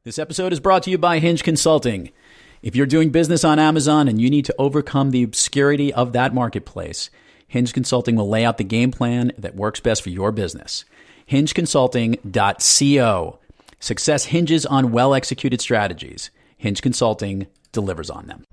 This episode is brought to you by Hinge Consulting. If you're doing business on Amazon and you need to overcome the obscurity of that marketplace, Hinge Consulting will lay out the game plan that works best for your business. HingeConsulting.co. Success hinges on well-executed strategies. Hinge Consulting delivers on them.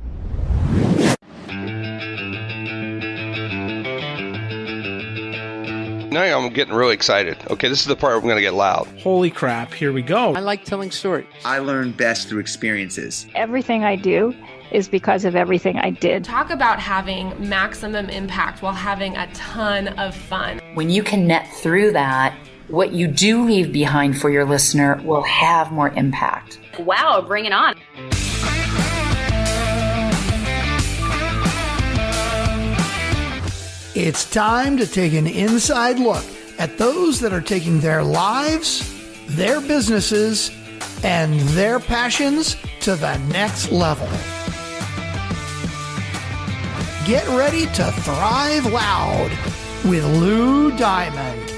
Now I'm getting really excited. Okay, this is the part where I'm going to get loud. Holy crap, here we go. I like telling stories. I learn best through experiences. Everything I do is because of everything I did. Talk about having maximum impact while having a ton of fun. When you can net through that, what you do leave behind for your listener will have more impact. Wow, bring it on. It's time to take an inside look at those that are taking their lives, their businesses, and their passions to the next level. Get ready to thrive loud with Lou Diamond.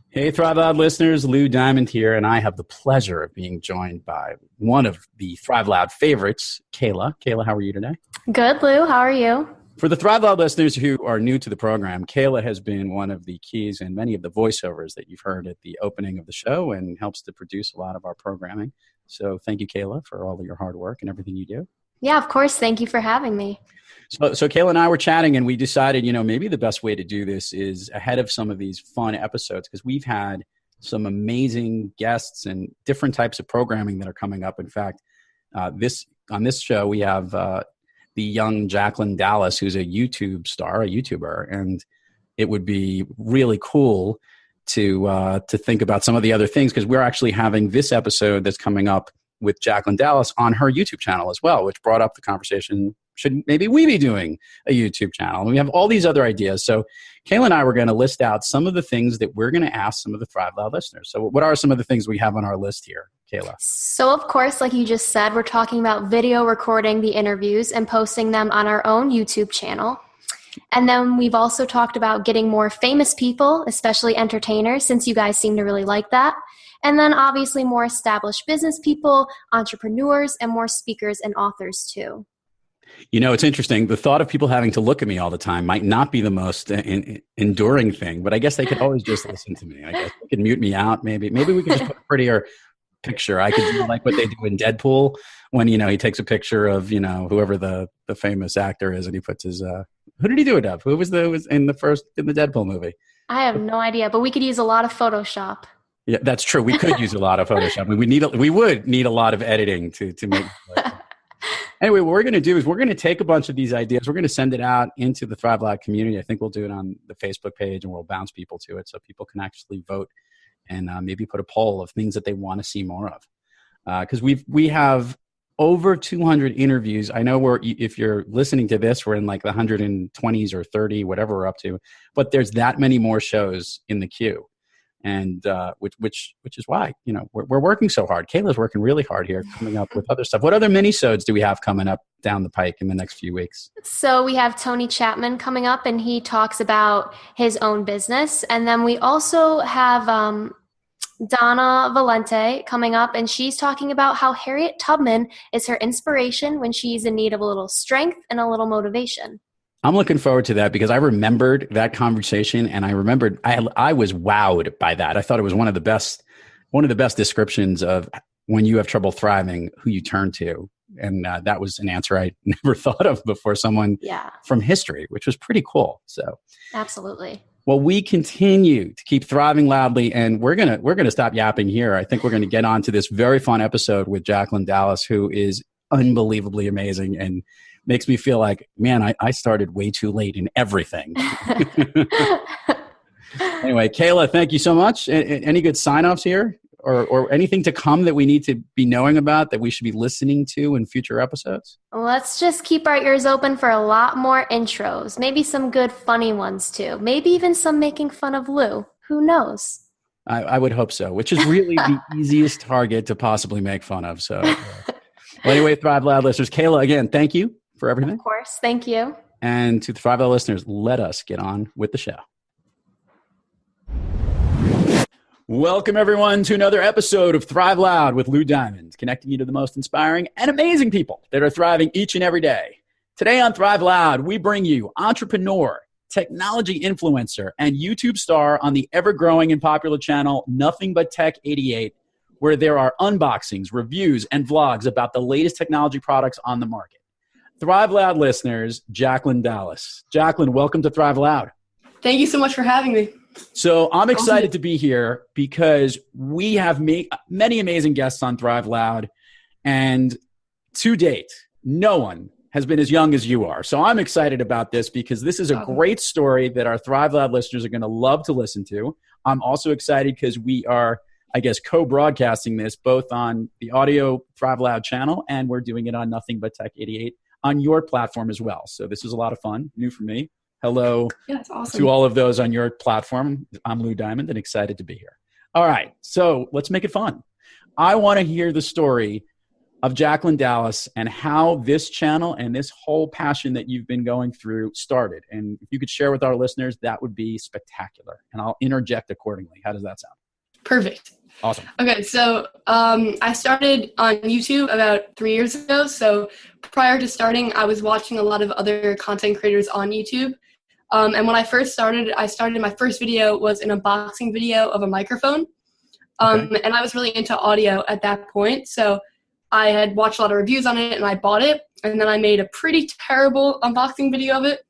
Hey, Thrive Loud listeners, Lou Diamond here, and I have the pleasure of being joined by one of the Thrive Loud favorites, Kayla. Kayla, how are you today? Good, Lou. How are you? For the Thrive Loud listeners who are new to the program, Kayla has been one of the keys in many of the voiceovers that you've heard at the opening of the show and helps to produce a lot of our programming. So thank you, Kayla, for all of your hard work and everything you do. Yeah, of course. Thank you for having me. So Kayla and I were chatting and we decided, maybe the best way to do this is ahead of some of these fun episodes, because we've had some amazing guests and different types of programming that are coming up. In fact, on this show, we have the young Jacklyn Dallas, who's a YouTube star, a YouTuber, and it would be really cool to think about some of the other things, because we're actually having this episode that's coming up with Jacklyn Dallas on her YouTube channel as well, which brought up the conversation, should maybe we be doing a YouTube channel? And we have all these other ideas. So Kayla and I were going to list out some of the things that we're going to ask some of the Thrive Loud listeners. So what are some of the things we have on our list here, Kayla? So of course, like you just said, we're talking about video recording the interviews and posting them on our own YouTube channel. And then we've also talked about getting more famous people, especially entertainers, since you guys seem to really like that. And then obviously more established business people, entrepreneurs, and more speakers and authors too. It's interesting. The thought of people having to look at me all the time might not be the most enduring thing, but I guess they could always just listen to me. I guess they could mute me out. Maybe we could just put a prettier picture. I could do like what they do in Deadpool when, he takes a picture of, whoever the famous actor is and he puts his, who did he do it of? Who was in the Deadpool movie? I have no idea, but we could use a lot of Photoshop. Yeah, that's true. We could use a lot of Photoshop. We would need a lot of editing to make it. Anyway, what we're going to do is we're going to take a bunch of these ideas. We're going to send it out into the Thrive Loud community. I think we'll do it on the Facebook page and we'll bounce people to it so people can actually vote and maybe put a poll of things that they want to see more of. Because we have over 200 interviews. I know if you're listening to this, we're in like the 120s or 30, whatever we're up to. But there's that many more shows in the queue. And which is why we're working so hard. Kayla's working really hard here, coming up with other stuff. What other mini-sodes do we have coming up down the pike in the next few weeks? So we have Tony Chapman coming up, and he talks about his own business. And then we also have Donna Valente coming up, and she's talking about how Harriet Tubman is her inspiration when she's in need of a little strength and a little motivation. I'm looking forward to that because I remembered that conversation and I remembered I was wowed by that. I thought it was one of the best descriptions of when you have trouble thriving, who you turn to. And that was an answer I never thought of before, someone from history, which was pretty cool. So absolutely. Well, we continue to keep thriving loudly, and we're gonna stop yapping here. I think we're going to get on to this very fun episode with Jacklyn Dallas, who is unbelievably amazing and makes me feel like, man, I started way too late in everything. Anyway, Kayla, thank you so much. Any good sign-offs here or anything to come that we need to be knowing about that we should be listening to in future episodes? Let's just keep our ears open for a lot more intros. Maybe some good funny ones too. Maybe even some making fun of Lou. Who knows? I would hope so, which is really the easiest target to possibly make fun of. So, well, anyway, Thrive Loud listeners, Kayla, again, thank you for everything. Of course. Thank you. And to the Thrive Loud listeners, let us get on with the show. Welcome, everyone, to another episode of Thrive Loud with Lou Diamond, connecting you to the most inspiring and amazing people that are thriving each and every day. Today on Thrive Loud, we bring you entrepreneur, technology influencer, and YouTube star on the ever-growing and popular channel NothingButTech88, where there are unboxings, reviews, and vlogs about the latest technology products on the market. Thrive Loud listeners, Jacklyn Dallas. Jacklyn, welcome to Thrive Loud. Thank you so much for having me. So I'm excited to be here because we have many amazing guests on Thrive Loud, and to date, no one has been as young as you are. So I'm excited about this because this is a great story that our Thrive Loud listeners are going to love to listen to. I'm also excited because we are, I guess, co-broadcasting this both on the audio Thrive Loud channel, and we're doing it on Nothing But Tech 88 on your platform as well. So this is a lot of fun, new for me. Hello to all of those on your platform. I'm Lou Diamond and excited to be here. All right, so let's make it fun. I want to hear the story of Jacklyn Dallas and how this channel and this whole passion that you've been going through started. And if you could share with our listeners, that would be spectacular. And I'll interject accordingly. How does that sound? Perfect. Awesome. Okay, so I started on YouTube about 3 years ago. So prior to starting, I was watching a lot of other content creators on YouTube. And when I first started, my first video was an unboxing video of a microphone. And I was really into audio at that point. So I had watched a lot of reviews on it and I bought it. And then I made a pretty terrible unboxing video of it.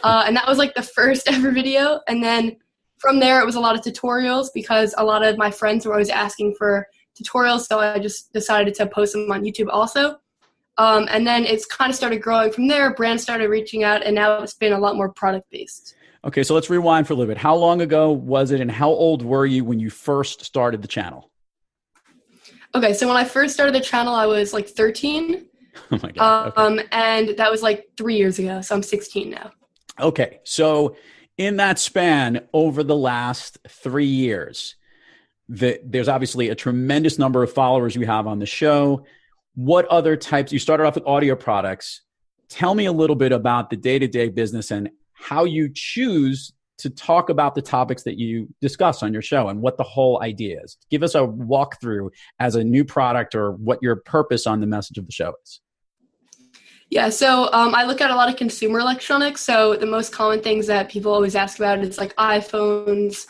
And that was like the first ever video. And then from there, it was a lot of tutorials because a lot of my friends were always asking for tutorials. So I just decided to post them on YouTube also. And then it's kind of started growing from there. Brands started reaching out, and now it's been a lot more product-based. Okay, so let's rewind for a little bit. How long ago was it, and how old were you when you first started the channel? Okay, so when I first started the channel, I was like 13. Oh my God. Okay. And that was like 3 years ago, so I'm 16 now. Okay, so in that span over the last 3 years, there's obviously a tremendous number of followers you have on the show. What other types? You started off with audio products. Tell me a little bit about the day-to-day business and how you choose to talk about the topics that you discuss on your show and what the whole idea is. Give us a walkthrough as a new product or what your purpose on the message of the show is. Yeah, so I look at a lot of consumer electronics. So the most common things that people always ask about is like iPhones,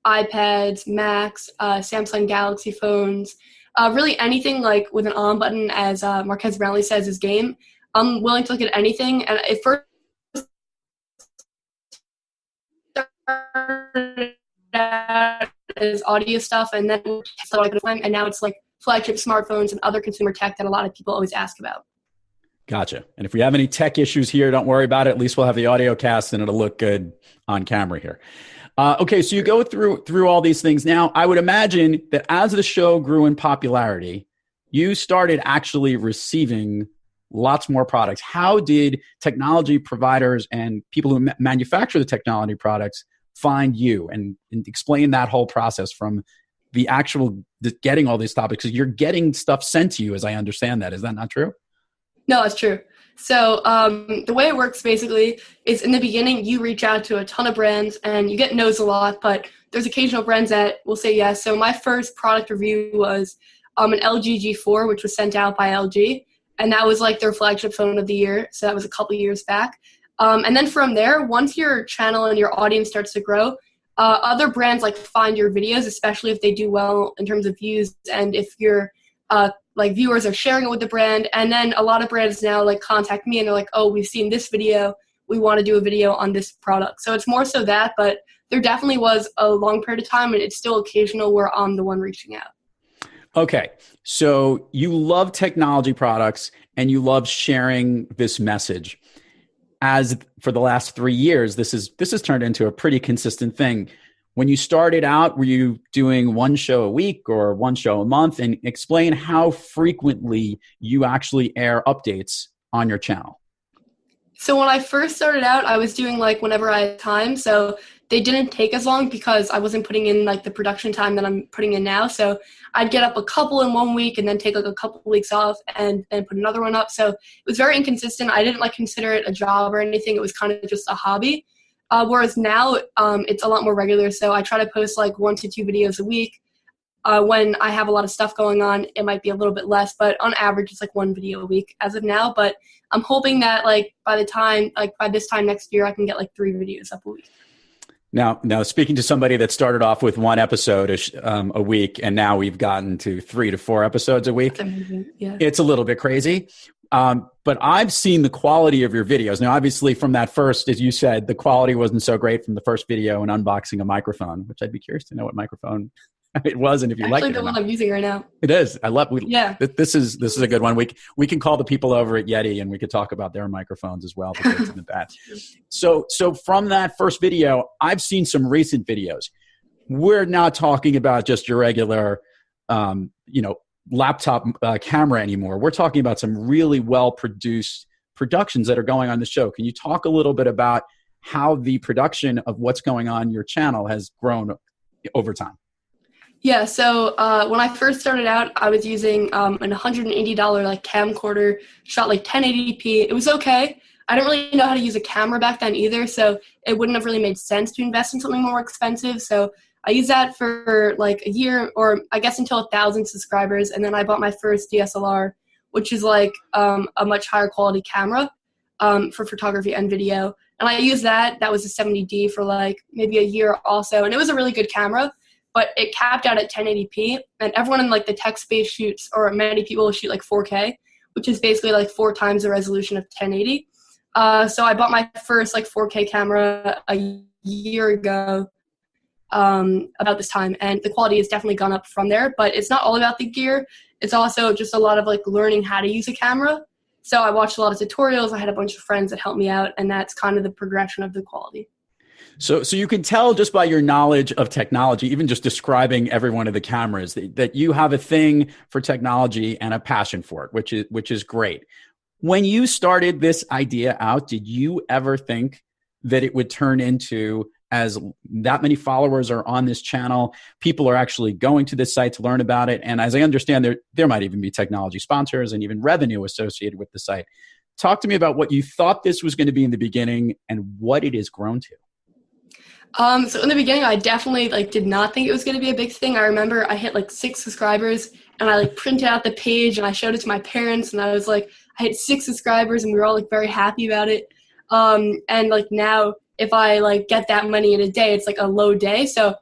iPads, Macs, Samsung Galaxy phones. Really anything like with an on button, as Marquez Brownlee says, is game. I'm willing to look at anything. And it first started out as audio stuff, and then and now it's like flagship smartphones and other consumer tech that a lot of people always ask about. Gotcha. And if we have any tech issues here, don't worry about it. At least we'll have the audio cast and it'll look good on camera here. Okay, so you go through all these things. Now, I would imagine that as the show grew in popularity, you started actually receiving lots more products. How did technology providers and people who manufacture the technology products find you? And explain that whole process from the actual getting all these topics. Because you're getting stuff sent to you, as I understand that. Is that not true? No, that's true. So the way it works basically is in the beginning, you reach out to a ton of brands and you get no's a lot, but there's occasional brands that will say yes. So my first product review was an LG G4, which was sent out by LG. And that was like their flagship phone of the year. So that was a couple years back. And then from there, once your channel and your audience starts to grow, other brands like find your videos, especially if they do well in terms of views. And if your like viewers are sharing it with the brand. And then a lot of brands now like contact me and they're like, oh, we've seen this video. We want to do a video on this product. So it's more so that, but there definitely was a long period of time and it's still occasional where I'm the one reaching out. Okay. So you love technology products and you love sharing this message. As for the last 3 years, this has turned into a pretty consistent thing. When you started out, were you doing one show a week or one show a month? And explain how frequently you actually air updates on your channel. So when I first started out, I was doing like whenever I had time. So they didn't take as long because I wasn't putting in like the production time that I'm putting in now. So I'd get up a couple in 1 week and then take like a couple of weeks off and then put another one up. So it was very inconsistent. I didn't like consider it a job or anything. It was kind of just a hobby. Whereas now it's a lot more regular. So I try to post like 1 to 2 videos a week. When I have a lot of stuff going on, it might be a little bit less, but on average, it's like 1 video a week as of now. But I'm hoping that like by this time next year, I can get like 3 videos up a week. Now, speaking to somebody that started off with 1 episode a week, and now we've gotten to 3 to 4 episodes a week. That's amazing. Yeah. It's a little bit crazy. But I've seen the quality of your videos. Now, obviously from that first, as you said, the quality wasn't so great from the first video and unboxing a microphone, which I'd be curious to know what microphone it was and if you like it. Actually, the one I'm using right now. It is. I love. Yeah. This is a good one. We can call the people over at Yeti and we could talk about their microphones as well. So from that first video, I've seen some recent videos. We're not talking about just your regular, laptop camera anymore. We're talking about some really well-produced productions that are going on the show. Can you talk a little bit about how the production of what's going on your channel has grown over time? Yeah, so when I first started out, I was using an $180 like camcorder, shot like 1080p. It was okay. I didn't really know how to use a camera back then either, so it wouldn't have really made sense to invest in something more expensive. So I used that for like a year, or I guess until 1,000 subscribers, and then I bought my first DSLR, which is like a much higher quality camera for photography and video. And I used that. That was a 70D for like maybe a year also, and it was a really good camera. But it capped out at 1080p, and everyone in like the tech space shoots, or many people shoot like 4K, which is basically like 4 times the resolution of 1080. So I bought my first like 4K camera a year ago about this time, and the quality has definitely gone up from there. But it's not all about the gear. It's also just a lot of like learning how to use a camera. So I watched a lot of tutorials. I had a bunch of friends that helped me out, and that's kind of the progression of the quality. So you can tell just by your knowledge of technology, even just describing every one of the cameras, that you have a thing for technology and a passion for it, which is great. When you started this idea out, did you ever think that it would turn into, as that many followers are on this channel, people are actually going to this site to learn about it? And as I understand, there might even be technology sponsors and even revenue associated with the site. Talk to me about what you thought this was going to be in the beginning and what it has grown to. So in the beginning, I definitely did not think it was going to be a big thing. I remember I hit 6 subscribers, and I printed out the page and I showed it to my parents, and I was like, I hit 6 subscribers, and we were all very happy about it. And now, if I get that money in a day, it's a low day. So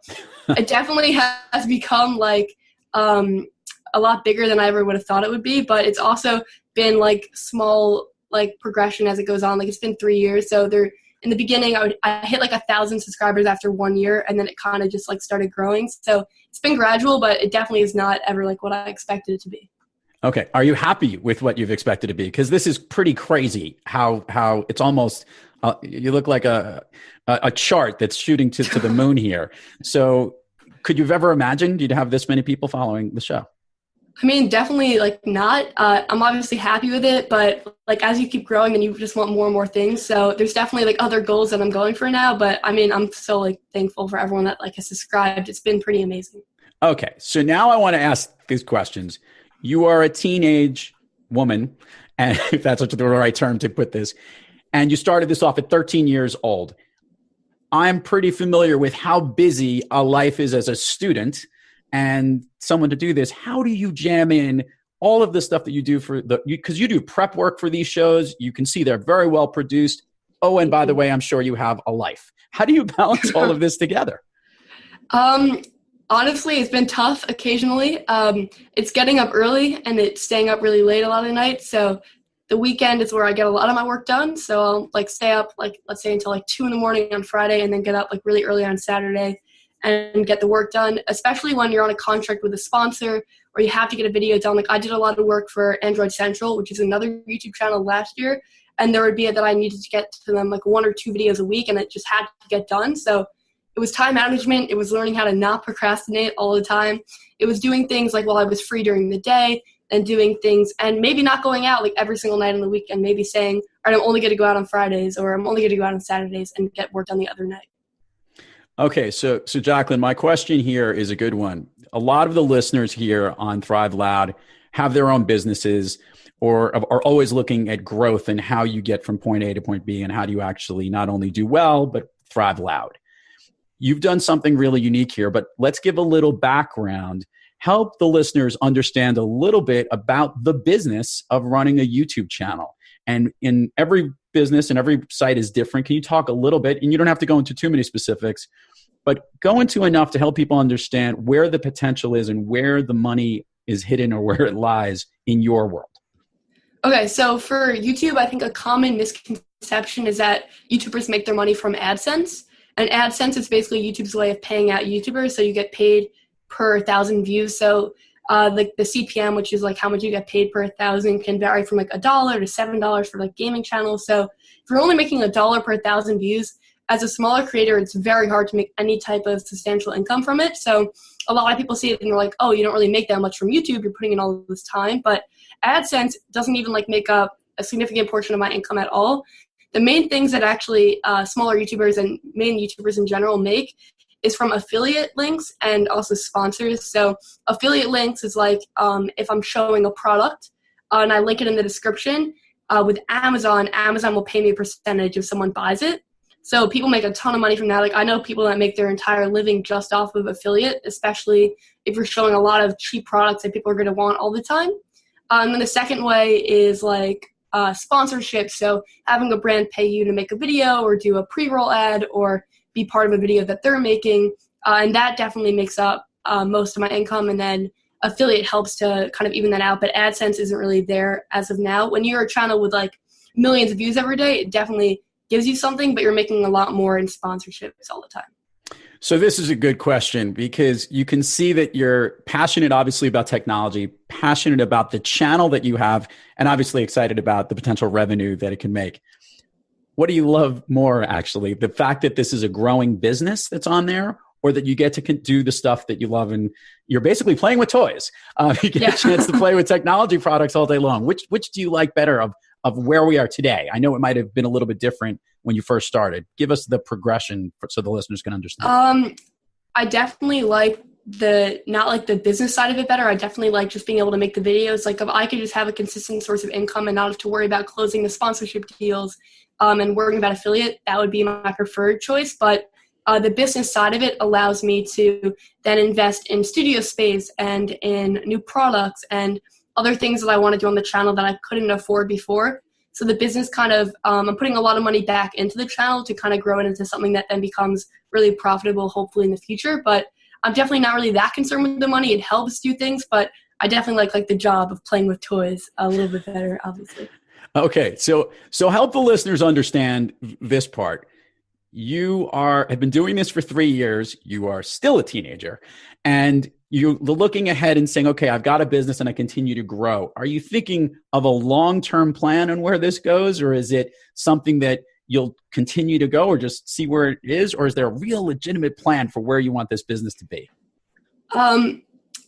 it definitely has become a lot bigger than I ever would have thought it would be. But it's also been small progression as it goes on. It's been 3 years, so in the beginning, I hit 1,000 subscribers after 1 year, and then it kind of just started growing. So it's been gradual, but it definitely is not ever what I expected it to be. Okay. Are you happy with what you've expected to be? Because this is pretty crazy how it's almost, you look like a chart that's shooting to the moon here. So could you have ever imagined you'd have this many people following the show? I mean, definitely not. I'm obviously happy with it, but as you keep growing, then you just want more and more things. So there's definitely other goals that I'm going for now, but I mean, I'm so thankful for everyone that has subscribed. It's been pretty amazing. Okay. So now I want to ask these questions. You are a teenage woman, and if that's the right term to put this, and you started this off at 13 years old. I'm pretty familiar with how busy a life is as a student and someone to do this. How do you jam in all of the stuff that you do because you do prep work for these shows? You can see they're very well produced. Oh, and by the way, I'm sure you have a life. How do you balance all of this together? Honestly, it's been tough occasionally. It's getting up early and it's staying up really late a lot of nights. So the weekend is where I get a lot of my work done. So I'll stay up let's say until 2 a.m. on Friday, and then get up really early on Saturday and get the work done, especially when you're on a contract with a sponsor or you have to get a video done. I did a lot of work for Android Central, which is another YouTube channel last year, and there would be that I needed to get to them 1 or 2 videos a week, and it just had to get done. So it was time management. It was learning how to not procrastinate all the time. It was doing things while I was free during the day and doing things, and maybe not going out every single night in the week, and maybe saying, all right, I'm only going to go out on Fridays, or I'm only going to go out on Saturdays and get work done the other night. Okay, so Jacklyn, my question here is a good one. A lot of the listeners here on Thrive Loud have their own businesses or are always looking at growth and how you get from point A to point B and how do you actually not only do well, but thrive loud. You've done something really unique here, but let's give a little background. help the listeners understand a little bit about the business of running a YouTube channel. And in every business and every site is different. Can you talk a little bit, and you don't have to go into too many specifics, but go into enough to help people understand where the potential is and where the money is hidden or where it lies in your world? Okay, so for YouTube, I think a common misconception is that YouTubers make their money from AdSense. And AdSense is basically YouTube's way of paying out YouTubers. So you get paid per 1,000 views. So like the CPM, which is like how much you get paid per 1,000, can vary from like $1 to $7 for like gaming channels. So if you're only making $1 per 1,000 views, as a smaller creator, it's very hard to make any type of substantial income from it. So a lot of people see it and they're like, oh, you don't really make that much from YouTube. You're putting in all of this time. But AdSense doesn't even like make up a significant portion of my income at all. The main things that actually smaller YouTubers and main YouTubers in general make is from affiliate links and also sponsors. So affiliate links is like if I'm showing a product and I link it in the description, with Amazon will pay me a percentage if someone buys it. So people make a ton of money from that. Like I know people that make their entire living just off of affiliate, especially if you're showing a lot of cheap products that people are going to want all the time. And then the second way is like sponsorship. So having a brand pay you to make a video or do a pre-roll ad or be part of a video that they're making. And that definitely makes up most of my income. And then affiliate helps to kind of even that out. But AdSense isn't really there as of now. When you're a channel with like millions of views every day, it definitely gives you something, but you're making a lot more in sponsorships all the time. So this is a good question because you can see that you're passionate, obviously, about technology, passionate about the channel that you have, and obviously excited about the potential revenue that it can make. What do you love more, actually? The fact that this is a growing business that's on there, or that you get to do the stuff that you love and you're basically playing with toys? You get a chance to play with technology products all day long. Which do you like better of where we are today? I know it might have been a little bit different when you first started. Give us the progression so the listeners can understand. I definitely like not like the business side of it better. I definitely like just being able to make the videos. Like if I could just have a consistent source of income and not have to worry about closing the sponsorship deals and worrying about affiliate, that would be my preferred choice. But the business side of it allows me to then invest in studio space and in new products and other things that I want to do on the channel that I couldn't afford before. So the business kind of, I'm putting a lot of money back into the channel to kind of grow it into something that then becomes really profitable, hopefully in the future. But I'm definitely not really that concerned with the money. It helps do things, but I definitely like the job of playing with toys a little bit better, obviously. Okay, so help the listeners understand this part. You have been doing this for 3 years. You are still a teenager, and you're looking ahead and saying, okay, I've got a business and I continue to grow. Are you thinking of a long-term plan on where this goes, or is it something that you'll continue to go or just see where it is, or is there a real legitimate plan for where you want this business to be? I'm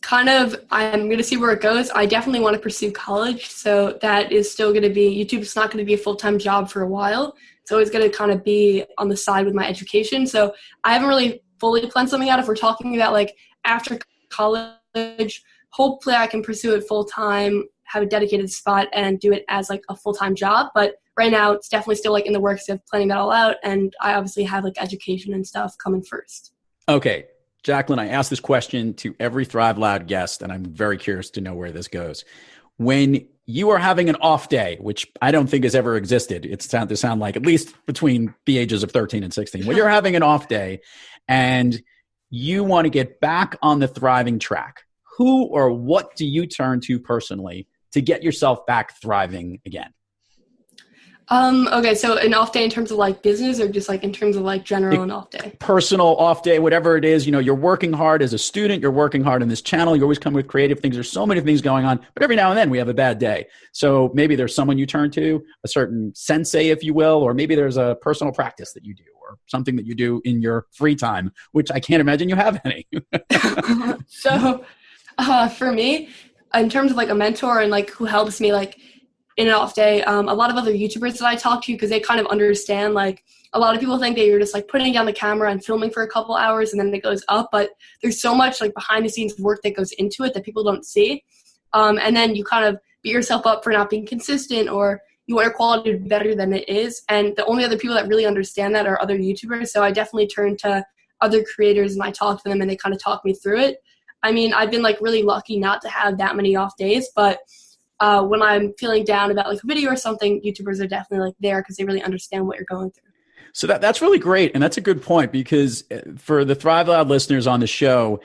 going to see where it goes. I definitely want to pursue college. So that is still going to be, YouTube's not going to be a full-time job for a while. It's always going to kind of be on the side with my education. So I haven't really fully planned something out. If we're talking about like after college, hopefully I can pursue it full-time, have a dedicated spot and do it as like a full-time job. But right now it's definitely still like in the works of planning that all out. And I obviously have like education and stuff coming first. Okay. Jacklyn, I ask this question to every Thrive Loud guest, and I'm very curious to know where this goes. When you are having an off day, which I don't think has ever existed, it's to sound like at least between the ages of 13 and 16, when you're having an off day and you want to get back on the thriving track, who or what do you turn to personally to get yourself back thriving again? Okay, so an off day in terms of like business or just like in terms of like general an off day? Personal off day, whatever it is. You know, you're working hard as a student, you're working hard in this channel, you always come with creative things. There's so many things going on, but every now and then we have a bad day. So maybe there's someone you turn to, a certain sensei, if you will, or maybe there's a personal practice that you do or something that you do in your free time, which I can't imagine you have any. So for me, in terms of like a mentor and like who helps me like in an off day, a lot of other YouTubers that I talk to, because they kind of understand, like a lot of people think that you're just like putting down the camera and filming for a couple hours and then it goes up, but there's so much like behind the scenes work that goes into it that people don't see. And then you kind of beat yourself up for not being consistent, or you want your quality to be better than it is. And the only other people that really understand that are other YouTubers. So I definitely turn to other creators and I talk to them and they kind of talk me through it. I mean, I've been like really lucky not to have that many off days, but when I'm feeling down about like a video or something, YouTubers are definitely like there because they really understand what you're going through. So that's really great. And that's a good point, because for the Thrive Loud listeners on the show,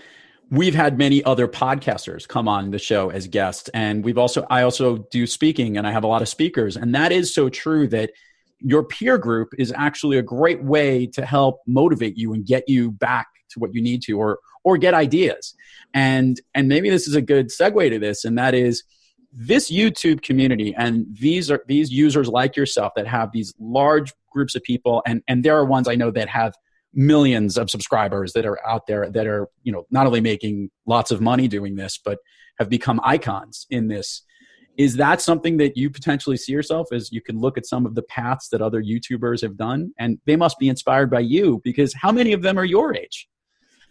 we've had many other podcasters come on the show as guests. And I also do speaking, and I have a lot of speakers. And that is so true, that your peer group is actually a great way to help motivate you and get you back to what you need to, or get ideas. And maybe this is a good segue to this. And that is this YouTube community. And these users like yourself that have these large groups of people. And there are ones I know that have millions of subscribers that are out there that are, not only making lots of money doing this, but have become icons in this. Is that something that you potentially see yourself as? You can look at some of the paths that other YouTubers have done, and they must be inspired by you, because how many of them are your age?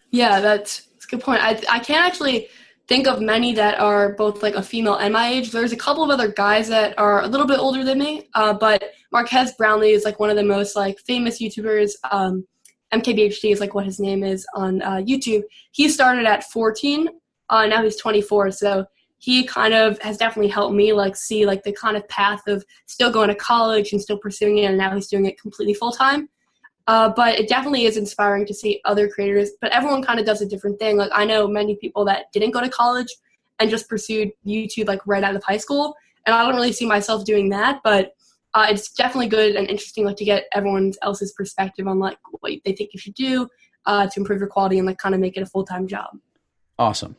Yeah, that's a good point. I can't actually think of many that are both like a female and my age. There's a couple of other guys that are a little bit older than me, but Marquez Brownlee is like one of the most like famous YouTubers. MKBHD is like what his name is on YouTube. He started at 14. Now he's 24. So he kind of has definitely helped me like see like the kind of path of still going to college and still pursuing it. And now he's doing it completely full time. But it definitely is inspiring to see other creators, but everyone kind of does a different thing. Like I know many people that didn't go to college and just pursued YouTube like right out of high school. And I don't really see myself doing that, but it's definitely good and interesting like to get everyone else's perspective on like what they think you should do to improve your quality and like kind of make it a full-time job. Awesome.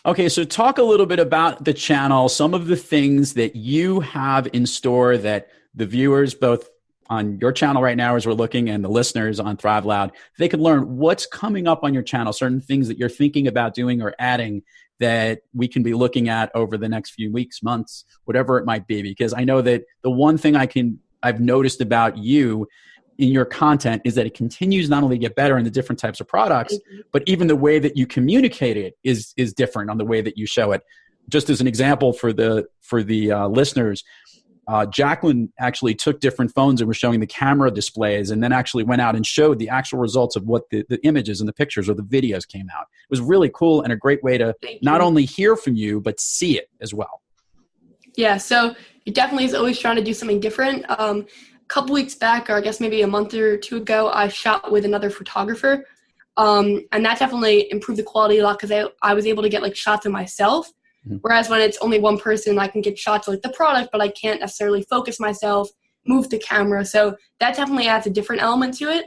Okay, so talk a little bit about the channel, some of the things that you have in store that the viewers, both on your channel right now as we're looking, and the listeners on Thrive Loud, they could learn what's coming up on your channel, certain things that you're thinking about doing or adding that we can be looking at over the next few weeks, months, whatever it might be. Because I know that the one thing I've noticed about you in your content is that it continues not only to get better in the different types of products, but even the way that you communicate it is different on the way that you show it. Just as an example for the listeners, Jacklyn actually took different phones and was showing the camera displays, and then actually went out and showed the actual results of what the images and the pictures or the videos came out. It was really cool and a great way to not only hear from you, but see it as well. Yeah, so it definitely is always trying to do something different. A couple weeks back, or I guess maybe a month or two ago, I shot with another photographer. And that definitely improved the quality a lot because I was able to get like shots of myself. Whereas when it's only one person, I can get shots of like the product, but I can't necessarily focus myself, move the camera. So that definitely adds a different element to it.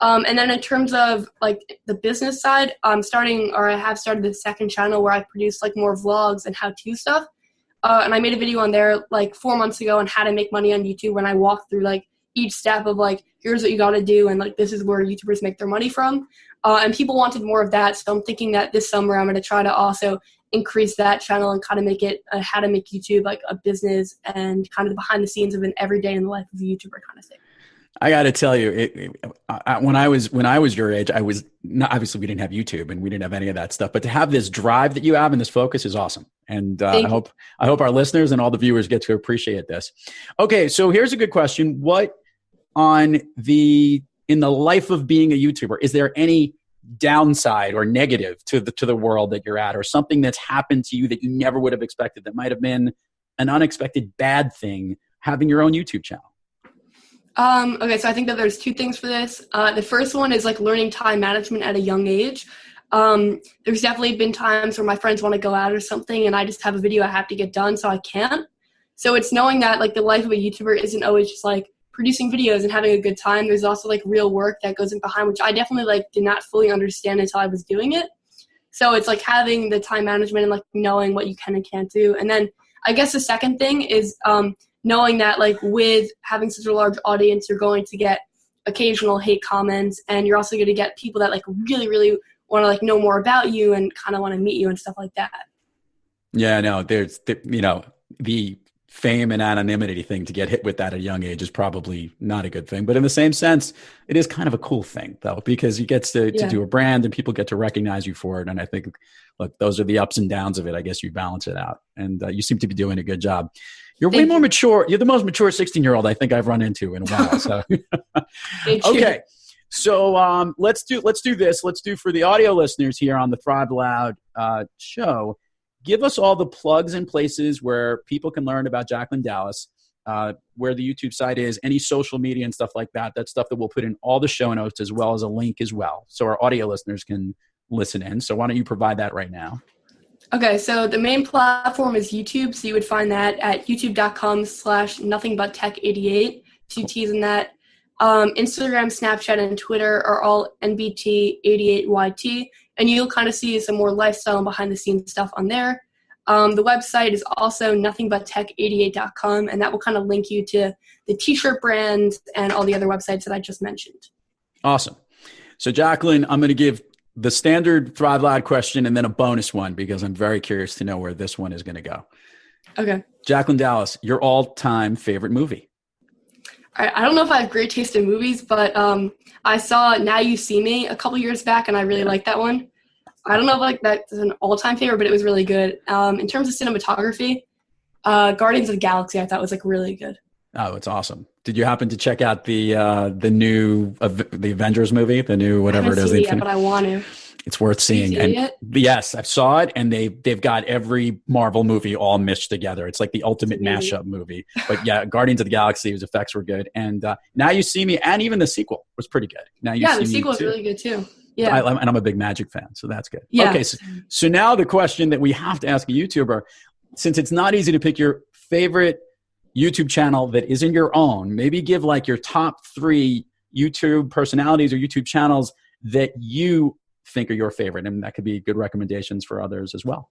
And then in terms of like the business side, I have started the second channel where I produce like more vlogs and how-to stuff. And I made a video on there like 4 months ago on how to make money on YouTube, when I walked through like each step of like, here's what you got to do. And like, this is where YouTubers make their money from. And people wanted more of that. So I'm thinking that this summer I'm going to try to also increase that channel and kind of make it how to make YouTube like a business and kind of the behind the scenes of an everyday in the life of a YouTuber kind of thing. I got to tell you, when I was your age, I was not, obviously we didn't have YouTube and we didn't have any of that stuff, but to have this drive that you have and this focus is awesome. And I hope our listeners and all the viewers get to appreciate this. Okay. So here's a good question. What in the life of being a YouTuber, is there any downside or negative to the world that you're at, or something that's happened to you that you never would have expected, that might have been an unexpected bad thing having your own YouTube channel? Okay, so I think that there's two things for this. The first one is like learning time management at a young age. There's definitely been times where my friends want to go out or something and I just have a video I have to get done, so I can't. So it's knowing that like the life of a YouTuber isn't always just like producing videos and having a good time. There's also like real work that goes in behind, which I definitely like did not fully understand until I was doing it. So it's like having the time management and like knowing what you can and can't do. And then I guess the second thing is knowing that like with having such a large audience, you're going to get occasional hate comments, and you're also going to get people that like really, really want to like know more about you and kind of want to meet you and stuff like that. Yeah, no, there's the fame and anonymity thing, to get hit with that at a young age is probably not a good thing. But in the same sense, it is kind of a cool thing though, because you get to do a brand and people get to recognize you for it. And I think, look, those are the ups and downs of it. I guess you balance it out, and you seem to be doing a good job. You're way more mature. You're the most mature 16-year-old I think I've run into in a while. So, okay. So let's do this. Let's do for the audio listeners here on the Thrive Loud show. Give us all the plugs and places where people can learn about Jacklyn Dallas, where the YouTube site is, any social media and stuff like that. That's stuff that we'll put in all the show notes as well as a link as well, so our audio listeners can listen in. So why don't you provide that right now? Okay, so the main platform is YouTube. So you would find that at youtube.com/NothingButTech88. 2 T's in that. Instagram, Snapchat, and Twitter are all NBT88YT. And you'll kind of see some more lifestyle and behind the scenes stuff on there. The website is also NothingButTech88.com, and that will kind of link you to the t-shirt brand and all the other websites that I just mentioned. Awesome. So Jacklyn, I'm going to give the standard Thrive Loud question and then a bonus one because I'm very curious to know where this one is going to go. Okay. Jacklyn Dallas, your all-time favorite movie? I don't know if I have great taste in movies, but I saw Now You See Me a couple years back, and I really liked that one. I don't know if that's an all-time favorite, but it was really good. In terms of cinematography, Guardians of the Galaxy I thought was really good. Oh, it's awesome. Did you happen to check out the new the Avengers movie, the new whatever it is? Yeah, but I want to. It's worth seeing. Yes, I saw it, and they've got every Marvel movie all meshed together. It's like the ultimate mashup movie. But yeah, Guardians of the Galaxy, his effects were good, and Now You See Me, and even the sequel was pretty good. The sequel was really good too. Yeah, and I'm a big Magic fan, so that's good. Yeah. Okay, so now the question that we have to ask a YouTuber, since it's not easy to pick your favorite YouTube channel that isn't your own, maybe give your top 3 YouTube personalities or YouTube channels that you think are your favorite, and that could be good recommendations for others as well.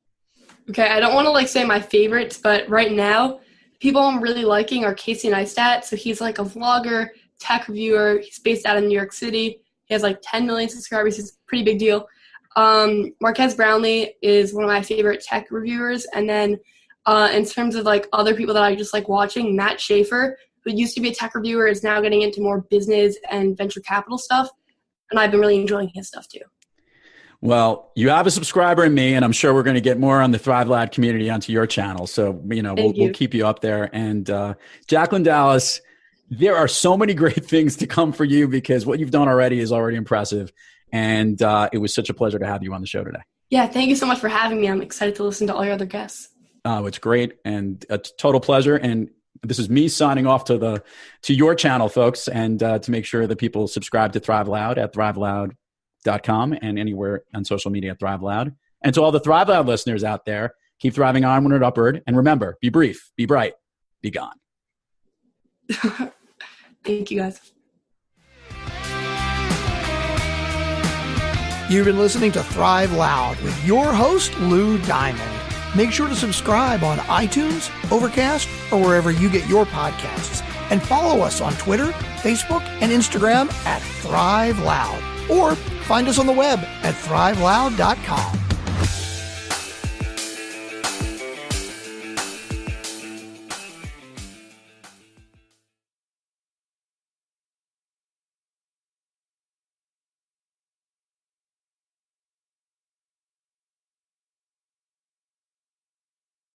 Okay, I don't want to say my favorites, but right now, people I'm really liking are Casey Neistat. So he's a vlogger, tech reviewer. He's based out of New York City. He has 10 million subscribers. He's a pretty big deal. Marquez Brownlee is one of my favorite tech reviewers. And then in terms of other people that I just like watching, Matt Schaefer, who used to be a tech reviewer, is now getting into more business and venture capital stuff. And I've been really enjoying his stuff too. Well, you have a subscriber in me, and I'm sure we're going to get more on the Thrive Loud community onto your channel. So, we'll keep you up there. And Jacklyn Dallas, there are so many great things to come for you because what you've done already is already impressive. And it was such a pleasure to have you on the show today. Yeah, thank you so much for having me. I'm excited to listen to all your other guests. It's great and a total pleasure. And this is me signing off to your channel, folks, and to make sure that people subscribe to Thrive Loud at thriveloud.com and anywhere on social media at Thrive Loud. And to all the Thrive Loud listeners out there, keep thriving onward and upward. And remember, be brief, be bright, be gone. Thank you, guys. You've been listening to Thrive Loud with your host, Lou Diamond. Make sure to subscribe on iTunes, Overcast, or wherever you get your podcasts. And follow us on Twitter, Facebook, and Instagram at Thrive Loud. Or find us on the web at thriveloud.com.